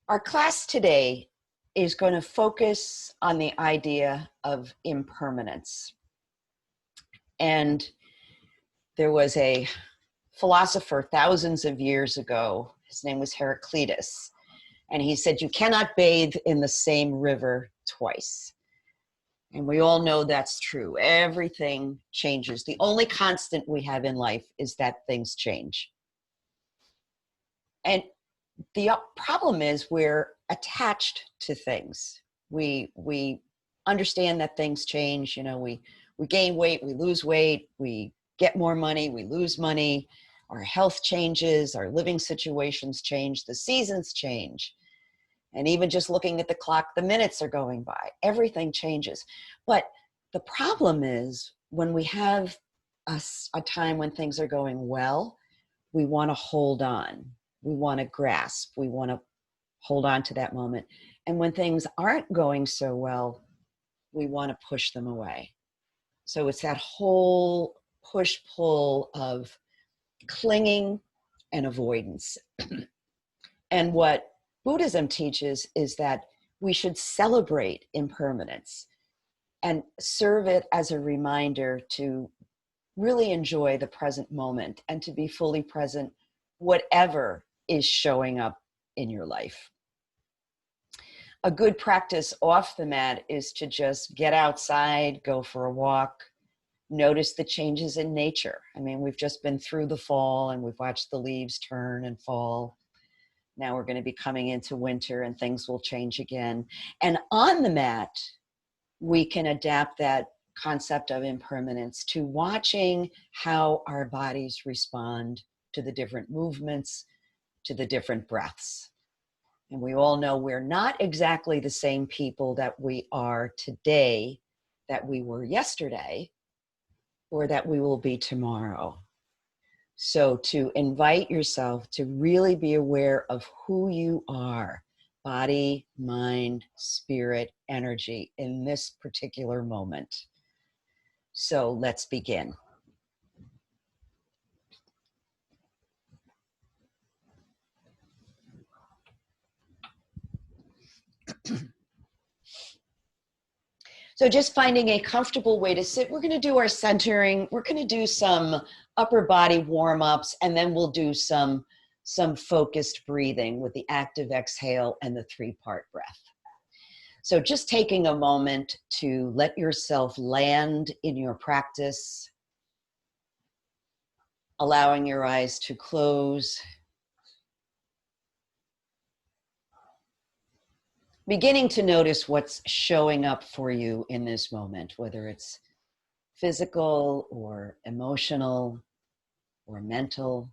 Our class today is going to focus on the idea of impermanence. And there was a philosopher thousands of years ago, his name was Heraclitus, and he said, you cannot bathe in the same river twice. And we all know that's true. Everything changes. The only constant we have in life is that things change. And the problem is we're attached to things. We understand that things change. You know, we gain weight, we lose weight, we get more money, we lose money. Our health changes, our living situations change, the seasons change. And even just looking at the clock, the minutes are going by. Everything changes. But the problem is when we have a time when things are going well, we want to hold on. We want to grasp. We want to hold on to that moment. And when things aren't going so well, we want to push them away. So it's that whole push-pull of clinging and avoidance. And what Buddhism teaches is that we should celebrate impermanence and serve it as a reminder to really enjoy the present moment and to be fully present whatever is showing up in your life. A good practice off the mat is to just get outside, go for a walk, notice the changes in nature. I mean, we've just been through the fall and we've watched the leaves turn and fall. Now we're going to be coming into winter and things will change again. And on the mat, we can adapt that concept of impermanence to watching how our bodies respond to the different movements, to the different breaths. And we all know we're not exactly the same people that we are today, that we were yesterday, or that we will be tomorrow. So to invite yourself to really be aware of who you are, body, mind, spirit, energy in this particular moment. So let's begin. So just finding a comfortable way to sit. We're going to do our centering. We're going to do some upper body warm-ups, and then we'll do some focused breathing with the active exhale and the 3-part breath. So just taking a moment to let yourself land in your practice, allowing your eyes to close, beginning to notice what's showing up for you in this moment, whether it's physical or emotional or mental.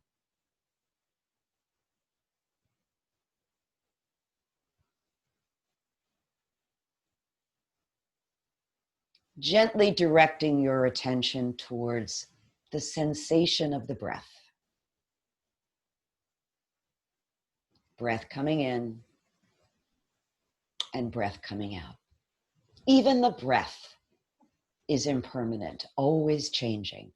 Gently directing your attention towards the sensation of the breath. Breath coming in and breath coming out. Even the breath is impermanent, always changing.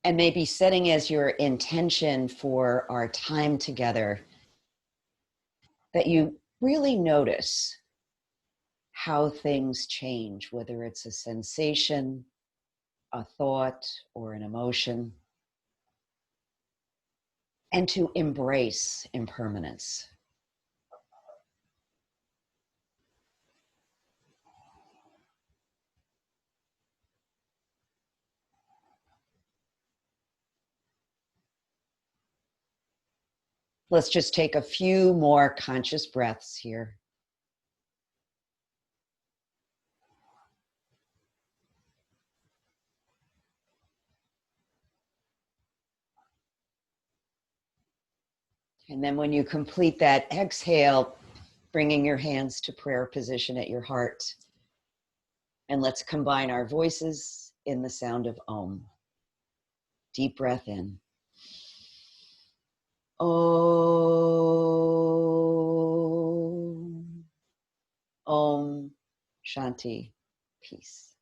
And maybe setting as your intention for our time together that you really notice how things change, whether it's a sensation, a thought, or an emotion, and to embrace impermanence. Let's just take a few more conscious breaths here. And then when you complete that exhale, bringing your hands to prayer position at your heart. And let's combine our voices in the sound of Om. Deep breath in. Om. Om. Shanti, peace.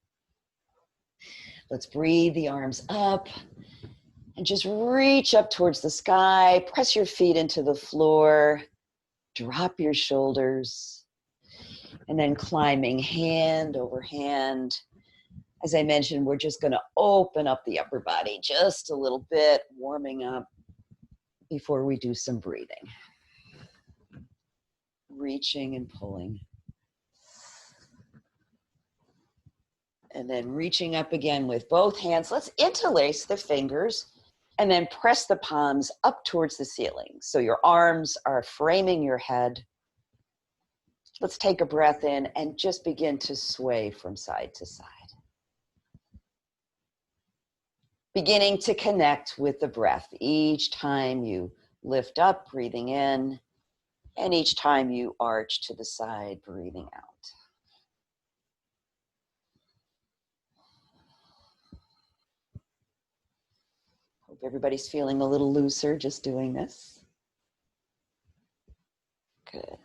Let's breathe the arms up and just reach up towards the sky. Press your feet into the floor. Drop your shoulders. And then climbing hand over hand. As I mentioned, we're just going to open up the upper body just a little bit, warming up before we do some breathing. Reaching and pulling. And then reaching up again with both hands. Let's interlace the fingers and then press the palms up towards the ceiling. So your arms are framing your head. Let's take a breath in and just begin to sway from side to side. Beginning to connect with the breath. Each time you lift up, breathing in, and each time you arch to the side, breathing out. Hope everybody's feeling a little looser just doing this. Good.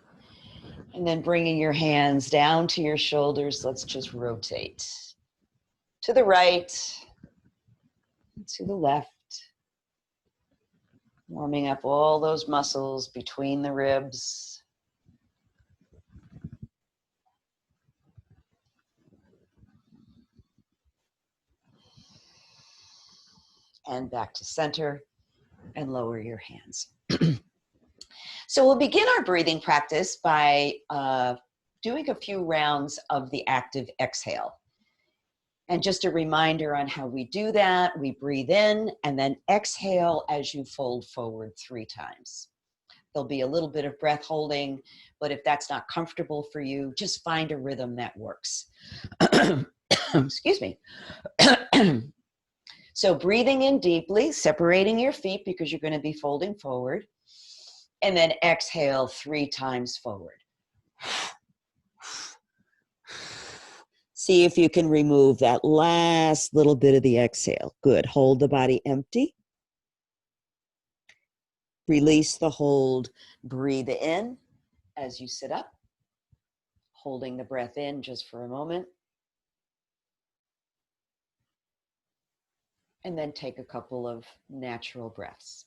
And then bringing your hands down to your shoulders, let's just rotate to the right, to the left, warming up all those muscles between the ribs. And back to center and lower your hands. So we'll begin our breathing practice by doing a few rounds of the active exhale. And just a reminder on how we do that, we breathe in and then exhale as you fold forward 3 times. There'll be a little bit of breath holding, but if that's not comfortable for you, just find a rhythm that works. Excuse me. So breathing in deeply, separating your feet because you're going to be folding forward, and then exhale 3 times forward. See if you can remove that last little bit of the exhale. Good. Hold the body empty. Release the hold. Breathe in as you sit up, holding the breath in just for a moment. And then take a couple of natural breaths.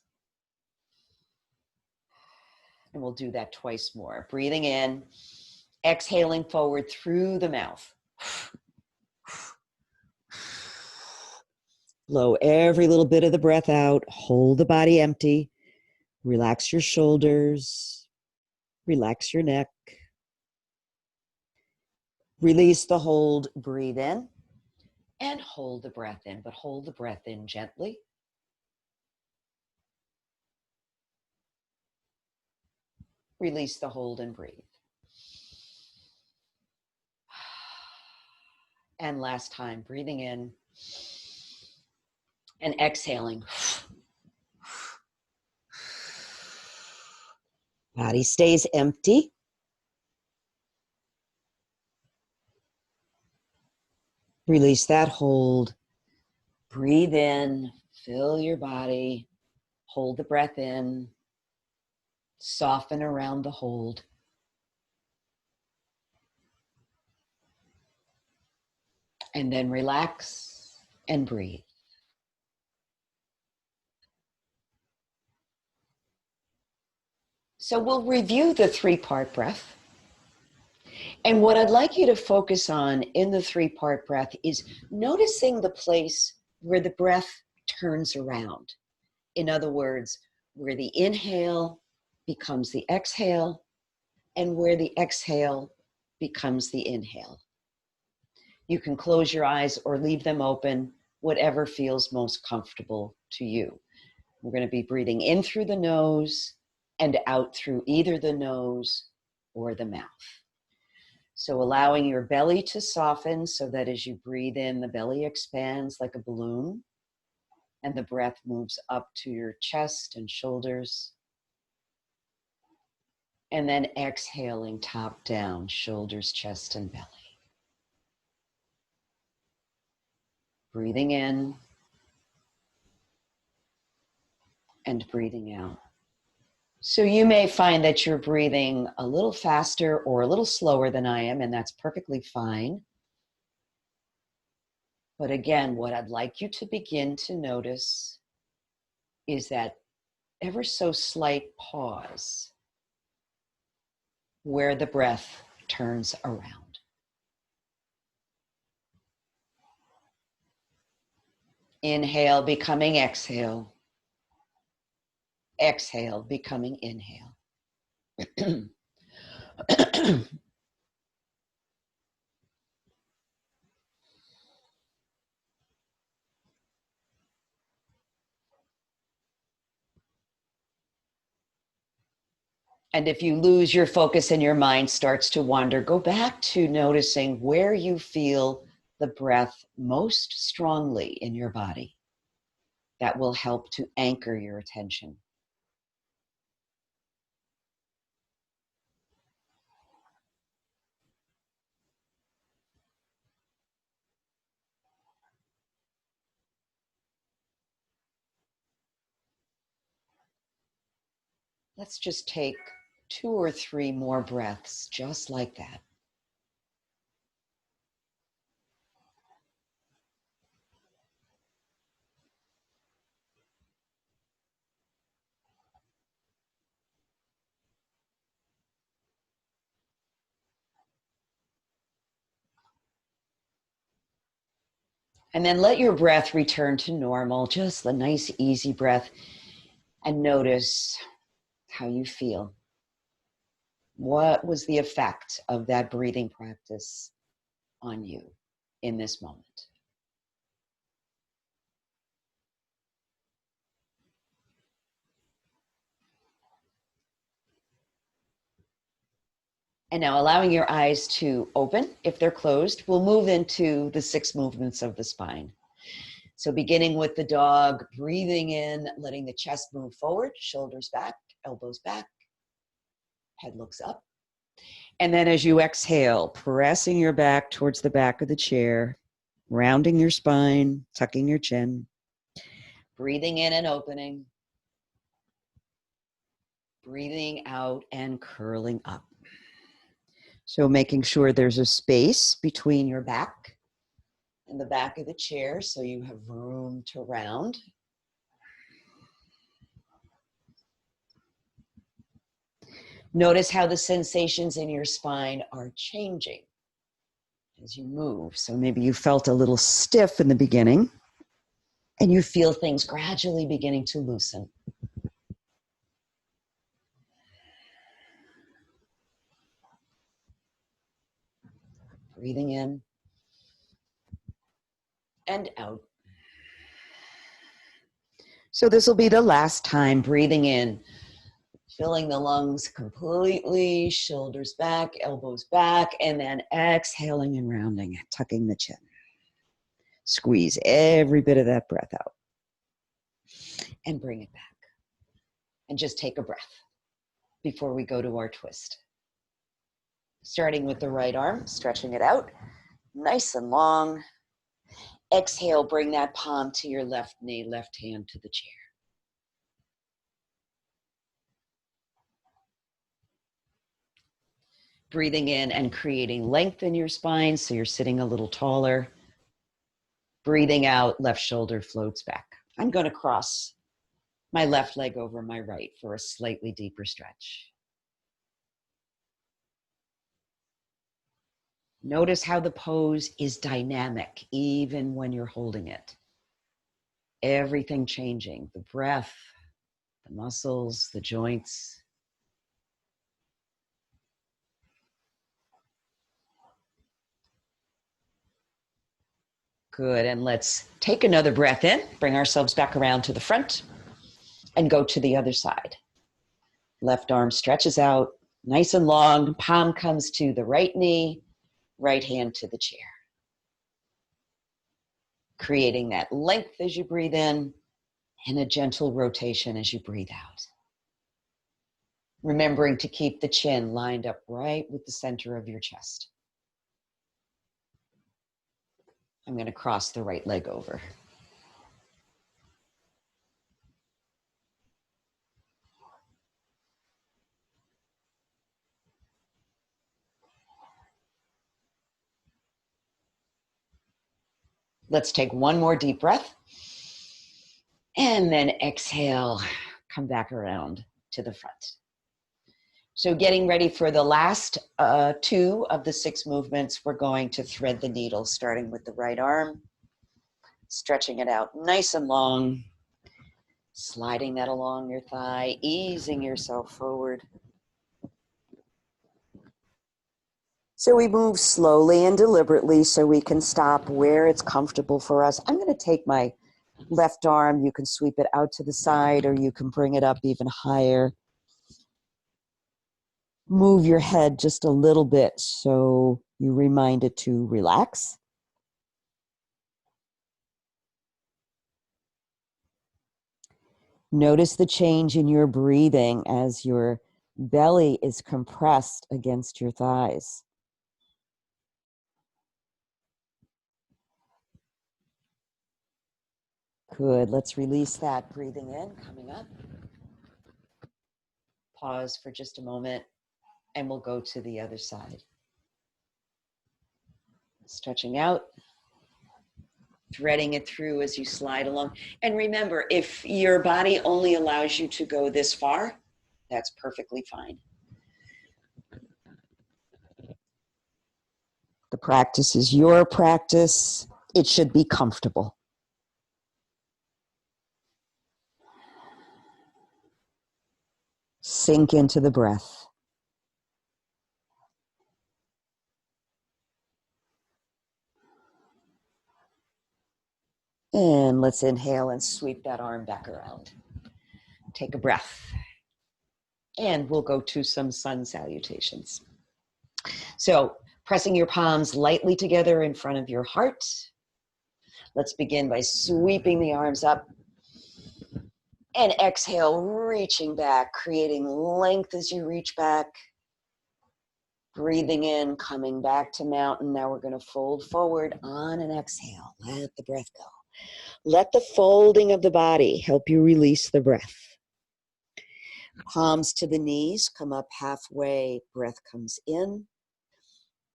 And we'll do that twice more. Breathing in, exhaling forward through the mouth. Blow every little bit of the breath out. Hold the body empty. Relax your shoulders. Relax your neck. Release the hold. Breathe in. And hold the breath in, but hold the breath in gently. Release the hold and breathe. And last time, breathing in and exhaling. Body stays empty. Release that hold. Breathe in, fill your body, hold the breath in, soften around the hold. And then relax and breathe. So we'll review the 3-part breath. And what I'd like you to focus on in the 3-part breath is noticing the place where the breath turns around. In other words, where the inhale becomes the exhale and where the exhale becomes the inhale. You can close your eyes or leave them open, whatever feels most comfortable to you. We're going to be breathing in through the nose and out through either the nose or the mouth. So allowing your belly to soften so that as you breathe in, the belly expands like a balloon and the breath moves up to your chest and shoulders. And then exhaling top down, shoulders, chest, and belly. Breathing in and breathing out. So you may find that you're breathing a little faster or a little slower than I am, and that's perfectly fine. But again, what I'd like you to begin to notice is that ever so slight pause where the breath turns around. Inhale becoming exhale. Exhale becoming inhale. And if you lose your focus and your mind starts to wander, go back to noticing where you feel the breath most strongly in your body. That will help to anchor your attention. Let's just take 2 or 3 more breaths, just like that. And then let your breath return to normal, just a nice, easy breath. And notice how you feel. What was the effect of that breathing practice on you in this moment? And now allowing your eyes to open. If they're closed, we'll move into the 6 movements of the spine. So beginning with the dog, breathing in, letting the chest move forward, shoulders back, elbows back, head looks up. And then as you exhale, pressing your back towards the back of the chair, rounding your spine, tucking your chin, breathing in and opening, breathing out and curling up. So making sure there's a space between your back and the back of the chair so you have room to round. Notice how the sensations in your spine are changing as you move. So maybe you felt a little stiff in the beginning and you feel things gradually beginning to loosen. Breathing in and out. So this will be the last time. Breathing in, filling the lungs completely, shoulders back, elbows back, and then exhaling and rounding, tucking the chin. Squeeze every bit of that breath out and bring it back. And just take a breath before we go to our twist. Starting with the right arm, stretching it out, nice and long. Exhale, bring that palm to your left knee, left hand to the chair. Breathing in and creating length in your spine so you're sitting a little taller. Breathing out, left shoulder floats back. I'm going to cross my left leg over my right for a slightly deeper stretch. Notice how the pose is dynamic even when you're holding it. Everything changing, the breath, the muscles, the joints. Good, and let's take another breath in, bring ourselves back around to the front and go to the other side. Left arm stretches out, nice and long, palm comes to the right knee, right hand to the chair. Creating that length as you breathe in and a gentle rotation as you breathe out. Remembering to keep the chin lined up right with the center of your chest. I'm going to cross the right leg over. Let's take one more deep breath. And then exhale, come back around to the front. So getting ready for the last 2 of the 6 movements, we're going to thread the needle, starting with the right arm, stretching it out nice and long, sliding that along your thigh, easing yourself forward. So we move slowly and deliberately so we can stop where it's comfortable for us. I'm going to take my left arm. You can sweep it out to the side or you can bring it up even higher. Move your head just a little bit so you remind it to relax. Notice the change in your breathing as your belly is compressed against your thighs. Good. Let's release that. Breathing in, coming up. Pause for just a moment, and we'll go to the other side. Stretching out, threading it through as you slide along. And remember, if your body only allows you to go this far, that's perfectly fine. The practice is your practice. It should be comfortable. Sink into the breath. And let's inhale and sweep that arm back around. Take a breath. And we'll go to some sun salutations. So pressing your palms lightly together in front of your heart. Let's begin by sweeping the arms up. And exhale, reaching back, creating length as you reach back. Breathing in, coming back to mountain. Now we're going to fold forward on an exhale. Let the breath go. Let the folding of the body help you release the breath. Palms to the knees, come up halfway, breath comes in.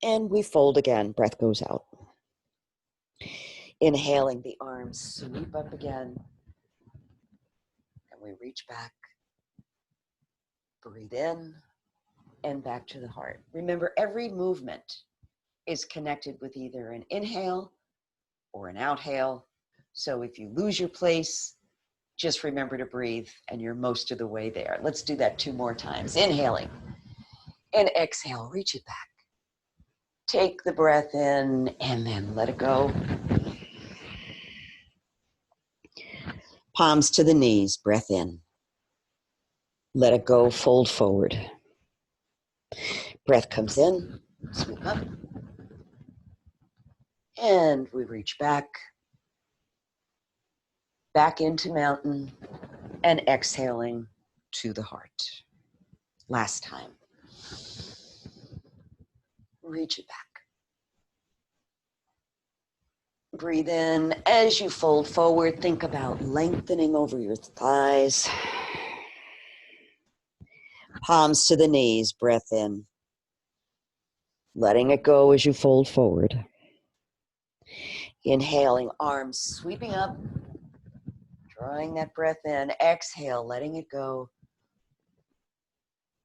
And we fold again, breath goes out. Inhaling, the arms sweep up again. And we reach back. Breathe in and back to the heart. Remember, every movement is connected with either an inhale or an outhale. So if you lose your place, just remember to breathe and you're most of the way there. Let's do that 2 more times. Inhaling and exhale, reach it back. Take the breath in and then let it go. Palms to the knees, breath in. Let it go, fold forward. Breath comes in, sweep up. And we reach back. Back into mountain and exhaling to the heart. Last time. Reach it back. Breathe in. As you fold forward, think about lengthening over your thighs. Palms to the knees, breath in. Letting it go as you fold forward. Inhaling, arms sweeping up. Drawing that breath in. Exhale, letting it go.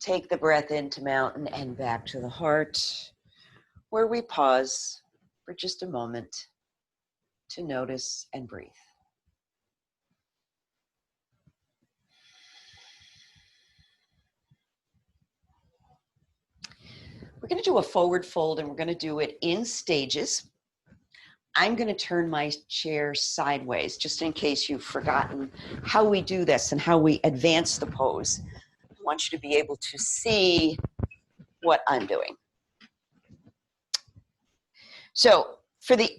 Take the breath into mountain and back to the heart, where we pause for just a moment to notice and breathe. We're going to do a forward fold and we're going to do it in stages. I'm going to turn my chair sideways just in case you've forgotten how we do this and how we advance the pose. I want you to be able to see what I'm doing. So for the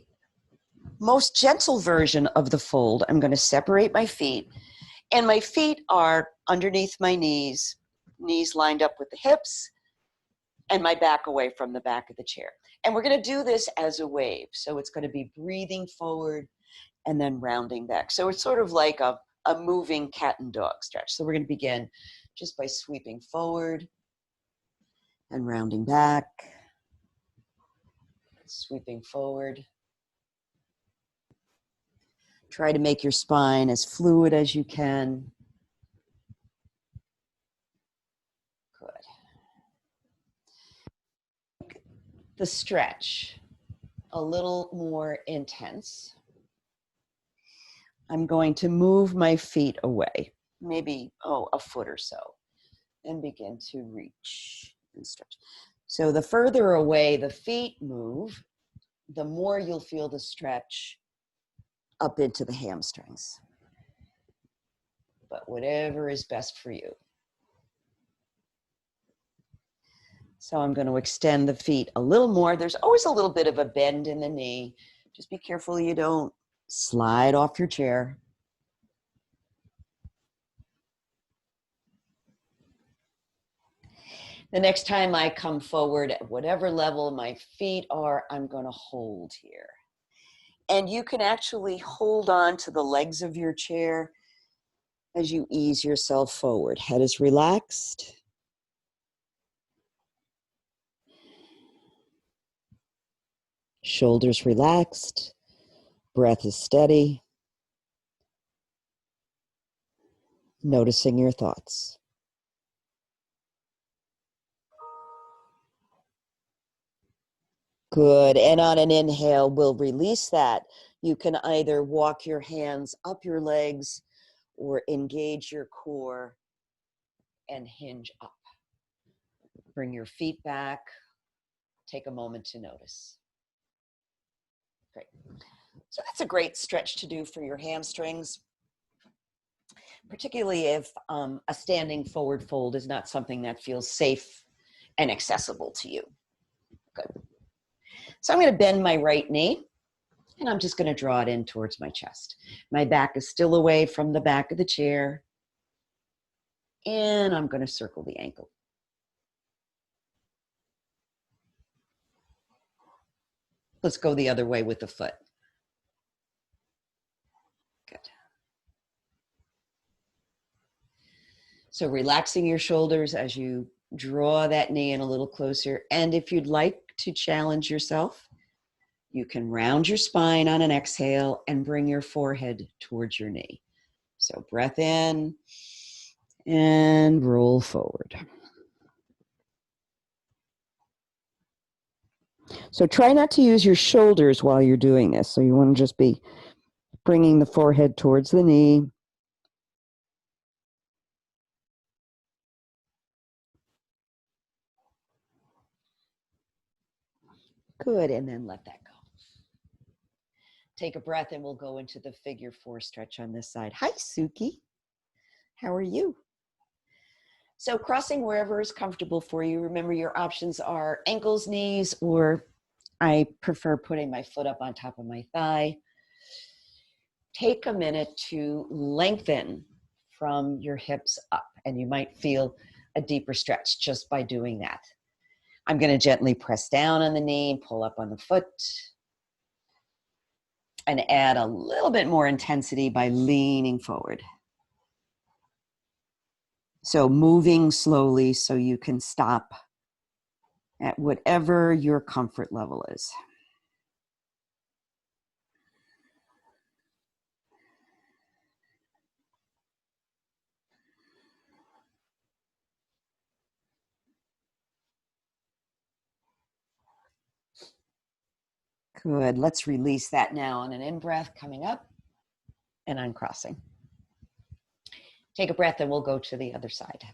most gentle version of the fold, I'm going to separate my feet, and my feet are underneath my knees, knees lined up with the hips, and my back away from the back of the chair. And we're going to do this as a wave. So it's going to be breathing forward and then rounding back. So it's sort of like a moving cat and dog stretch. So we're going to begin just by sweeping forward and rounding back, sweeping forward Try to make your spine as fluid as you can. Good. The stretch, a little more intense. I'm going to move my feet away, maybe, a foot or so, and begin to reach and stretch. So the further away the feet move, the more you'll feel the stretch up into the hamstrings. But whatever is best for you. So I'm going to extend the feet a little more. There's always a little bit of a bend in the knee. Just be careful you don't slide off your chair. The next time I come forward, at whatever level my feet are, I'm going to hold here. And you can actually hold on to the legs of your chair as you ease yourself forward. Head is relaxed. Shoulders relaxed. Breath is steady. Noticing your thoughts. Good. And on an inhale, we'll release that. You can either walk your hands up your legs or engage your core and hinge up. Bring your feet back. Take a moment to notice. Great. So that's a great stretch to do for your hamstrings, particularly if a standing forward fold is not something that feels safe and accessible to you. Good. So I'm going to bend my right knee, and I'm just going to draw it in towards my chest. My back is still away from the back of the chair, and I'm going to circle the ankle. Let's go the other way with the foot. Good. So relaxing your shoulders as you draw that knee in a little closer. And if you'd like to challenge yourself, you can round your spine on an exhale and bring your forehead towards your knee. So breath in and roll forward. So try not to use your shoulders while you're doing this. So you want to just be bringing the forehead towards the knee. Good, and then let that go. Take a breath and we'll go into the figure four stretch on this side. Hi, Suki. How are you? So crossing wherever is comfortable for you. Remember, your options are ankles, knees, or I prefer putting my foot up on top of my thigh. Take a minute to lengthen from your hips up, and you might feel a deeper stretch just by doing that. I'm going to gently press down on the knee, pull up on the foot, and add a little bit more intensity by leaning forward. So moving slowly so you can stop at whatever your comfort level is. Good. Let's release that now on an in-breath, coming up and uncrossing. Take a breath and we'll go to the other side.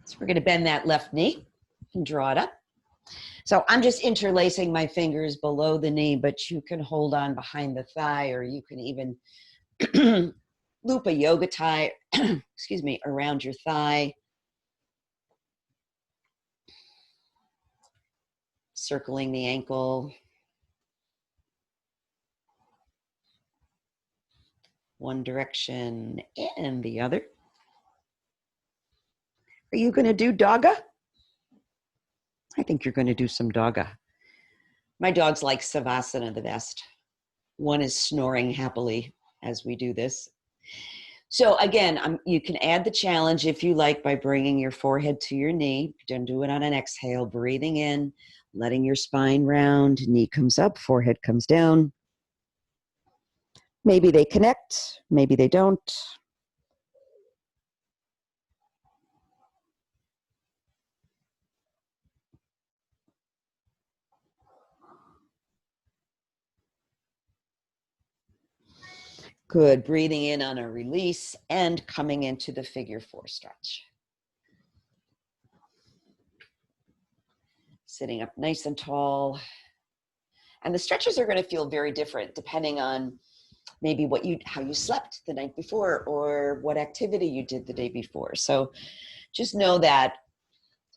So we're going to bend that left knee and draw it up. So I'm just interlacing my fingers below the knee, but you can hold on behind the thigh, or you can even loop a yoga tie, excuse me, around your thigh. Circling the ankle. One direction and the other. Are you going to do dogga? I think you're going to do some dogga. My dogs like Savasana the best. One is snoring happily as we do this. So again, you can add the challenge if you like by bringing your forehead to your knee. Don't do it on an exhale, breathing in, letting your spine round, knee comes up, forehead comes down. Maybe they connect, maybe they don't. Good, breathing in on a release and coming into the figure 4 stretch. Sitting up nice and tall. And the stretches are going to feel very different depending on maybe how you slept the night before or what activity you did the day before. So just know that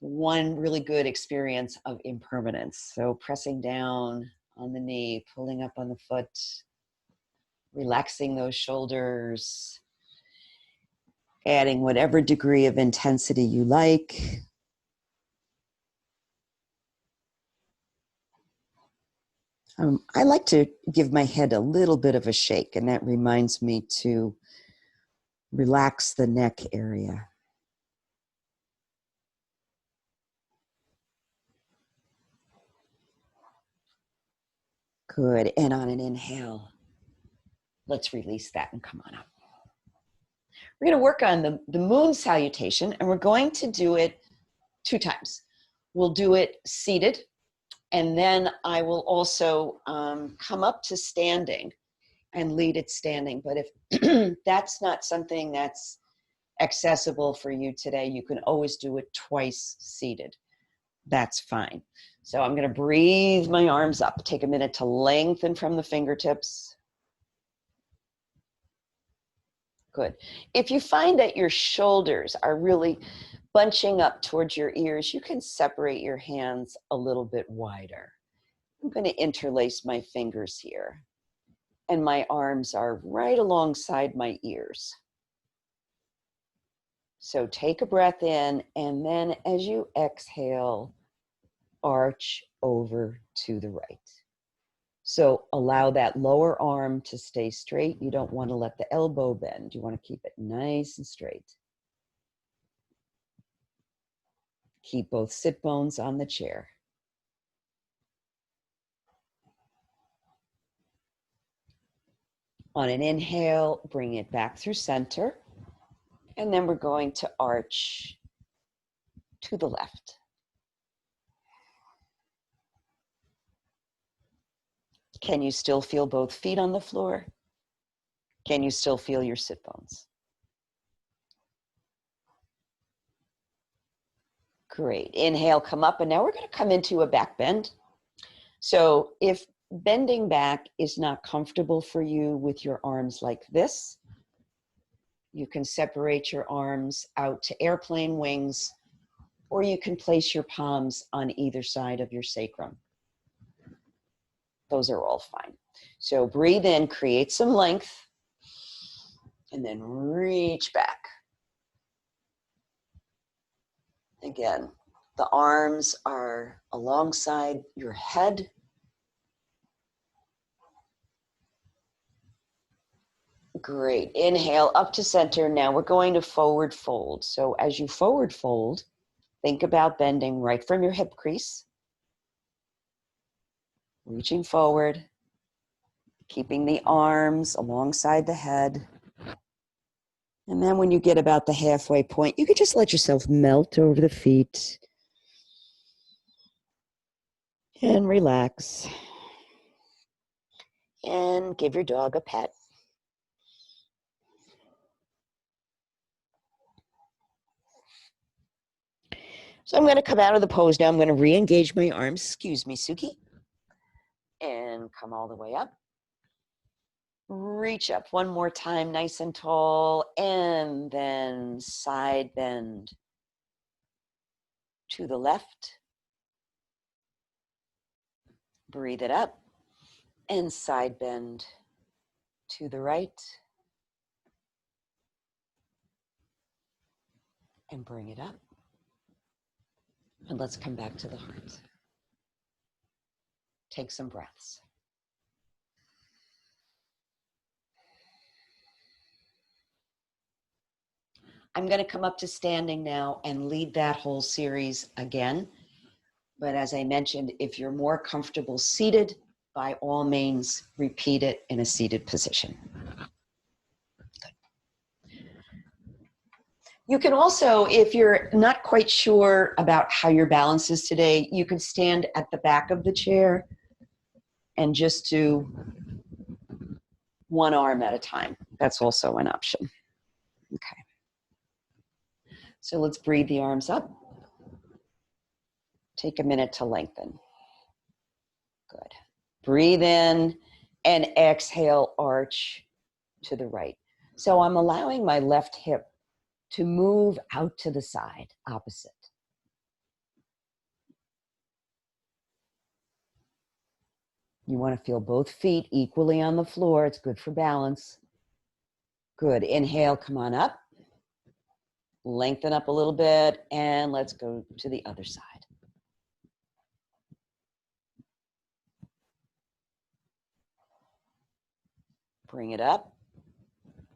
one really good experience of impermanence. So pressing down on the knee, pulling up on the foot, relaxing those shoulders, adding whatever degree of intensity you like. I like to give my head a little bit of a shake, and that reminds me to relax the neck area. Good, and on an inhale, let's release that and come on up. We're going to work on the moon salutation, and we're going to do it 2 times. We'll do it seated, and then I will also come up to standing and lead it standing. But if that's not something that's accessible for you today, you can always do it twice seated. That's fine. So I'm going to breathe my arms up. Take a minute to lengthen from the fingertips. Good. If you find that your shoulders are really bunching up towards your ears, you can separate your hands a little bit wider. I'm going to interlace my fingers here, and my arms are right alongside my ears. So take a breath in, and then as you exhale, arch over to the right. So allow that lower arm to stay straight. You don't want to let the elbow bend. You want to keep it nice and straight. Keep both sit bones on the chair. On an inhale, bring it back through center. And then we're going to arch to the left. Can you still feel both feet on the floor? Can you still feel your sit bones? Great. Inhale, come up, and now we're going to come into a back bend. So if bending back is not comfortable for you with your arms like this, you can separate your arms out to airplane wings, or you can place your palms on either side of your sacrum. Those are all fine. So breathe in, create some length, and then reach back. Again, the arms are alongside your head. Great. Inhale up to center. Now we're going to forward fold. So as you forward fold, think about bending right from your hip crease. Reaching forward, keeping the arms alongside the head. And then when you get about the halfway point, you can just let yourself melt over the feet and relax. And give your dog a pet. So I'm going to come out of the pose now. I'm going to re-engage my arms. Excuse me, Suki. And come all the way up. Reach up one more time, nice and tall, and then side bend to the left. Breathe it up, and side bend to the right. And bring it up. And let's come back to the heart. Take some breaths. I'm going to come up to standing now and lead that whole series again. But as I mentioned, if you're more comfortable seated, by all means, repeat it in a seated position. You can also, if you're not quite sure about how your balance is today, you can stand at the back of the chair and just do one arm at a time. That's also an option. Okay. So let's breathe the arms up. Take a minute to lengthen. Good. Breathe in and exhale, arch to the right. So I'm allowing my left hip to move out to the side, opposite. You want to feel both feet equally on the floor. It's good for balance. Good. Inhale, come on up. Lengthen up a little bit, and let's go to the other side. Bring it up.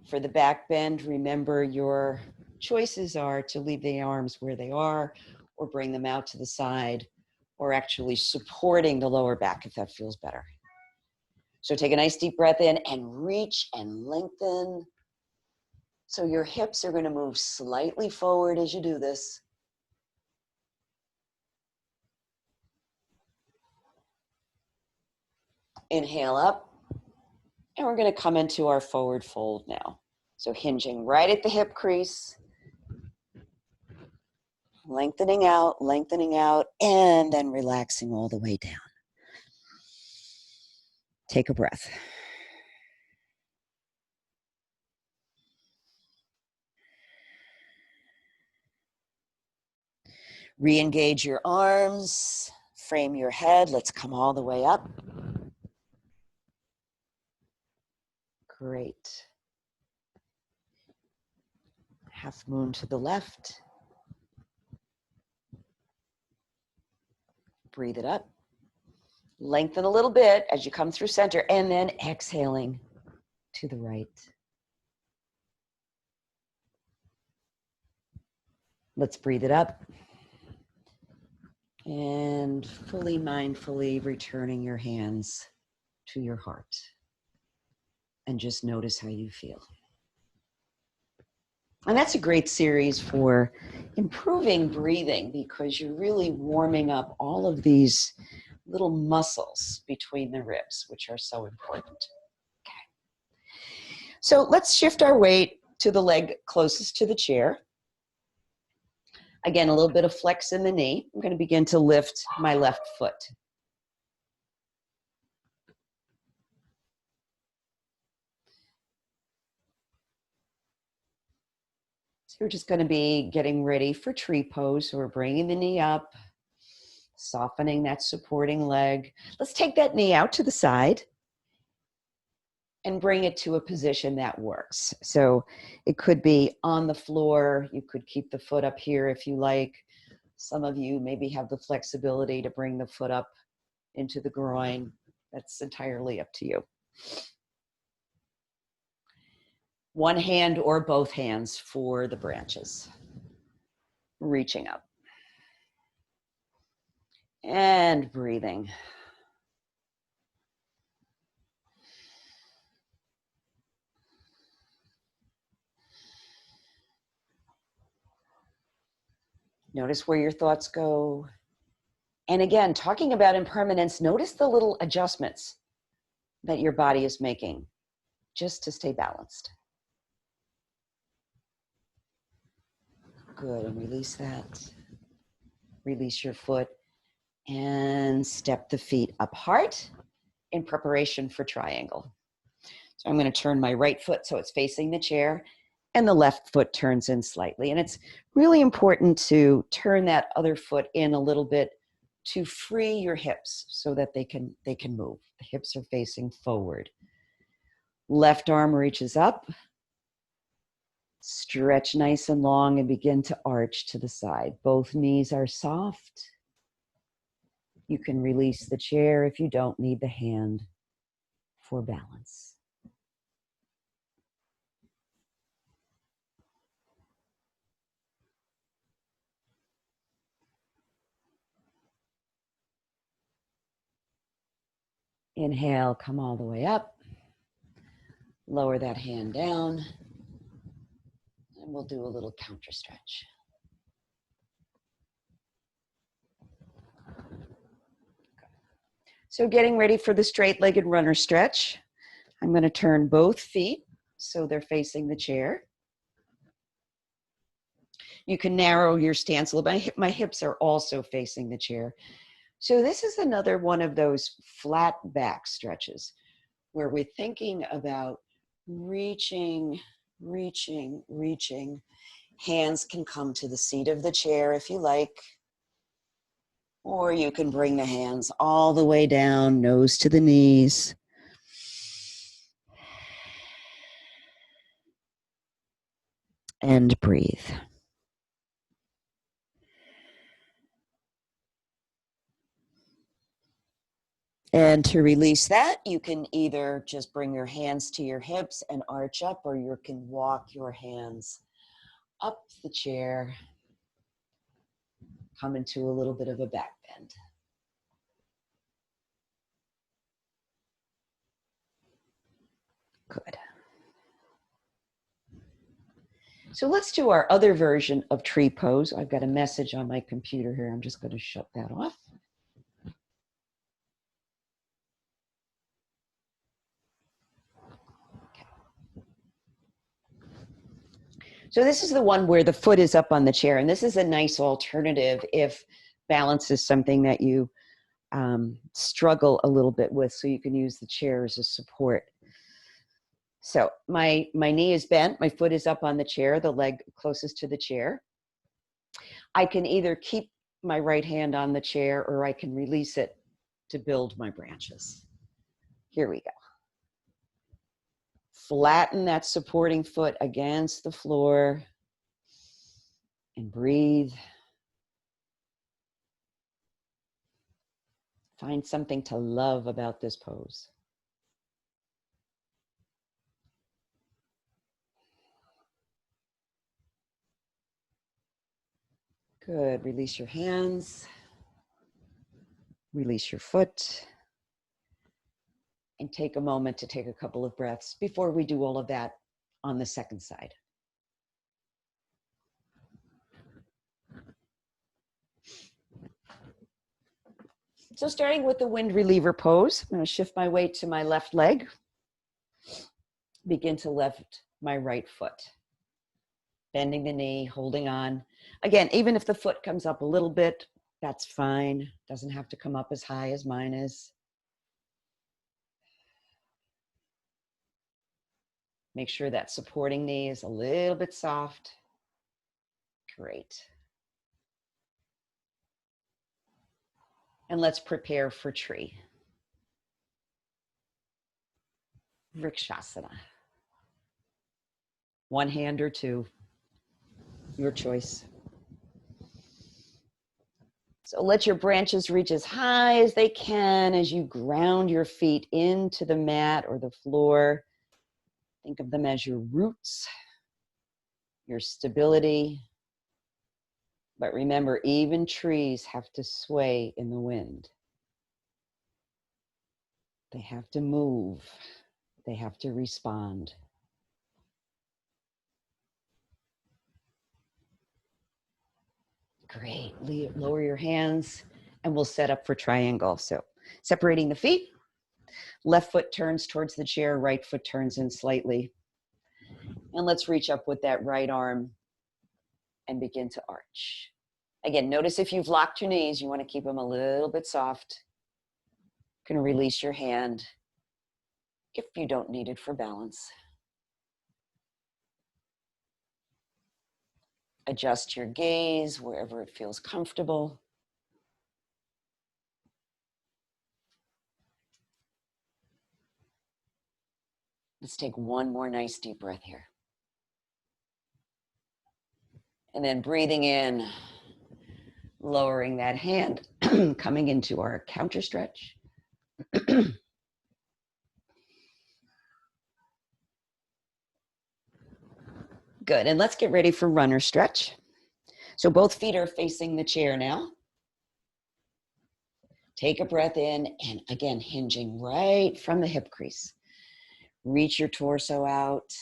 For the back bend, remember your choices are to leave the arms where they are, or bring them out to the side, or actually supporting the lower back if that feels better. So take a nice deep breath in and reach and lengthen. So your hips are going to move slightly forward as you do this. Inhale up, and we're going to come into our forward fold now. So hinging right at the hip crease, lengthening out, and then relaxing all the way down. Take a breath. Re-engage your arms, frame your head. Let's come all the way up. Great. Half moon to the left. Breathe it up. Lengthen a little bit as you come through center, and then exhaling to the right. Let's breathe it up. And fully mindfully returning your hands to your heart. And just notice how you feel. And that's a great series for improving breathing because you're really warming up all of these little muscles between the ribs, which are so important. Okay. So let's shift our weight to the leg closest to the chair. Again, a little bit of flex in the knee. I'm going to begin to lift my left foot. So we're just going to be getting ready for tree pose. So we're bringing the knee up, softening that supporting leg. Let's take that knee out to the side and bring it to a position that works. So it could be on the floor. You could keep the foot up here if you like. Some of you maybe have the flexibility to bring the foot up into the groin. That's entirely up to you. One hand or both hands for the branches. Reaching up. And breathing. Notice where your thoughts go. And again, talking about impermanence, notice the little adjustments that your body is making just to stay balanced. Good, and release that. Release your foot and step the feet apart in preparation for triangle. So I'm going to turn my right foot so it's facing the chair and the left foot turns in slightly. And it's really important to turn that other foot in a little bit to free your hips so that they can move. The hips are facing forward. Left arm reaches up. Stretch nice and long and begin to arch to the side. Both knees are soft. You can release the chair if you don't need the hand for balance. Inhale, come all the way up. Lower that hand down. And we'll do a little counter stretch. So getting ready for the straight-legged runner stretch, I'm going to turn both feet so they're facing the chair. You can narrow your stance a little bit. My hips are also facing the chair. So this is another one of those flat back stretches where we're thinking about reaching. Hands can come to the seat of the chair if you like, or you can bring the hands all the way down, nose to the knees. And breathe. And to release that, you can either just bring your hands to your hips and arch up, or you can walk your hands up the chair, come into a little bit of a back bend. Good. So let's do our other version of tree pose. I've got a message on my computer here. I'm just going to shut that off. So this is the one where the foot is up on the chair, and this is a nice alternative if balance is something that you struggle a little bit with, so you can use the chair as a support. So my knee is bent, my foot is up on the chair, the leg closest to the chair. I can either keep my right hand on the chair or I can release it to build my branches. Here we go. Flatten that supporting foot against the floor and breathe. Find something to love about this pose. Good. Release your hands. Release your foot. And take a moment to take a couple of breaths before we do all of that on the second side. So starting with the wind reliever pose, I'm going to shift my weight to my left leg. Begin to lift my right foot. Bending the knee, holding on. Again, even if the foot comes up a little bit, that's fine. Doesn't have to come up as high as mine is. Make sure that supporting knee is a little bit soft. Great. And let's prepare for tree. Vrikshasana. One hand or two, your choice. So let your branches reach as high as they can as you ground your feet into the mat or the floor. Think of them as your roots, your stability. But remember, even trees have to sway in the wind. They have to move. They have to respond. Great. Lower your hands and we'll set up for triangle. So separating the feet. Left foot turns towards the chair, right foot turns in slightly. And let's reach up with that right arm and begin to arch. Again, notice if you've locked your knees, you want to keep them a little bit soft. You can release your hand if you don't need it for balance. Adjust your gaze wherever it feels comfortable. Let's take one more nice deep breath here. And then breathing in, lowering that hand, coming into our counter stretch. Good, and let's get ready for runner stretch. So both feet are facing the chair now. Take a breath in, and again, hinging right from the hip crease. Reach your torso out.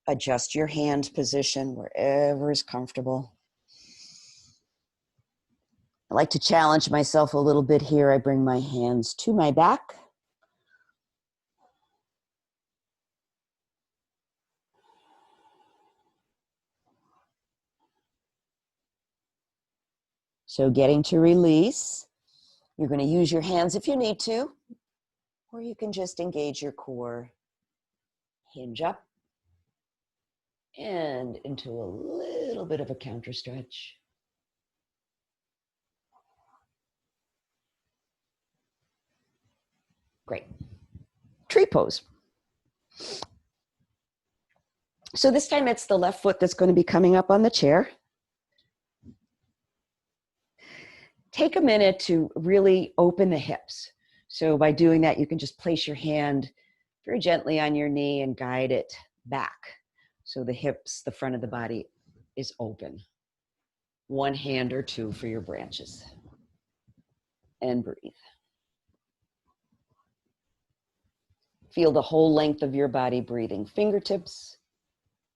Adjust your hand position wherever is comfortable. I like to challenge myself a little bit here. I bring my hands to my back. So getting to release. You're going to use your hands if you need to, or you can just engage your core. Hinge up and into a little bit of a counter stretch. Great. Tree pose. So this time it's the left foot that's going to be coming up on the chair. Take a minute to really open the hips. So by doing that, you can just place your hand very gently on your knee and guide it back. So the hips, the front of the body is open. One hand or two for your branches. And breathe. Feel the whole length of your body breathing. Fingertips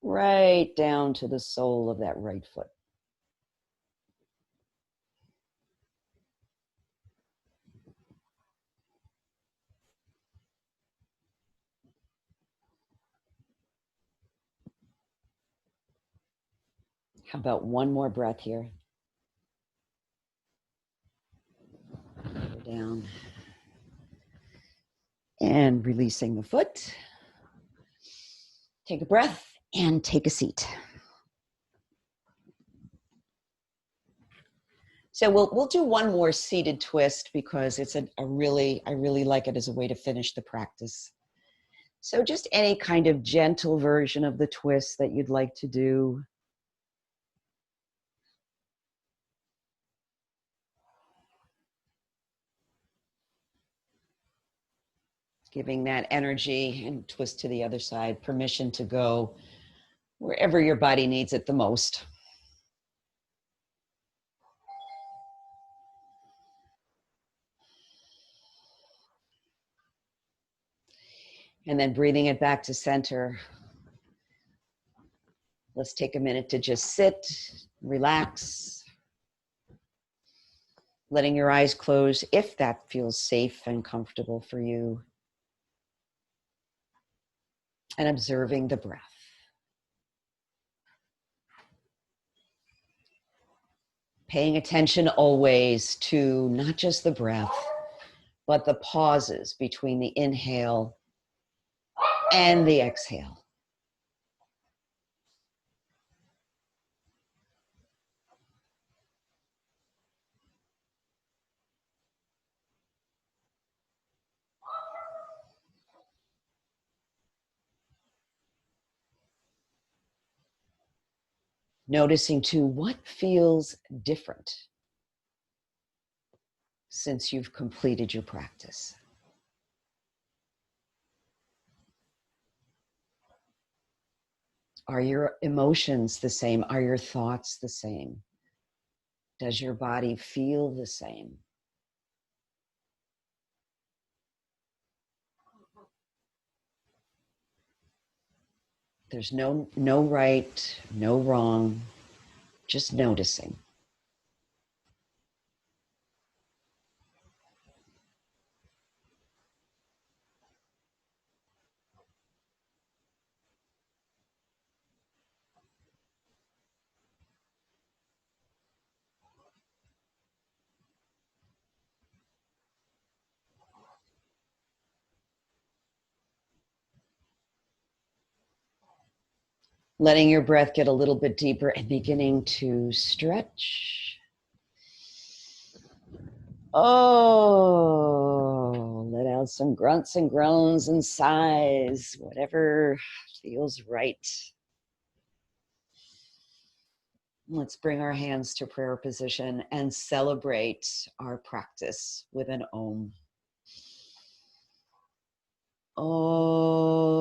right down to the sole of that right foot. How about one more breath here? Go down. And releasing the foot. Take a breath and take a seat. So we'll do one more seated twist because it's I really like it as a way to finish the practice. So just any kind of gentle version of the twist that you'd like to do. Giving that energy and twist to the other side, permission to go wherever your body needs it the most. And then breathing it back to center. Let's take a minute to just sit, relax. Letting your eyes close if that feels safe and comfortable for you. And observing the breath. Paying attention always to not just the breath, but the pauses between the inhale and the exhale. Noticing too what feels different since you've completed your practice. Are your emotions the same? Are your thoughts the same? Does your body feel the same? There's no right, no wrong, just noticing. Letting your breath get a little bit deeper and beginning to stretch. Oh, let out some grunts and groans and sighs, whatever feels right. Let's bring our hands to prayer position and celebrate our practice with an Om. Om.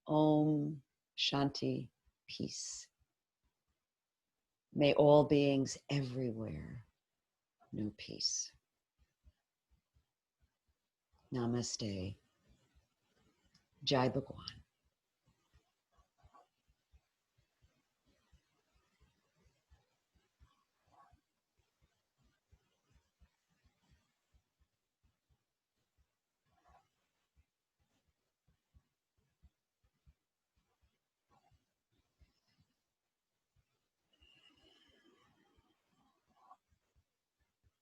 Om Shanti, peace. May all beings everywhere know peace. Namaste. Jai Bhagwan.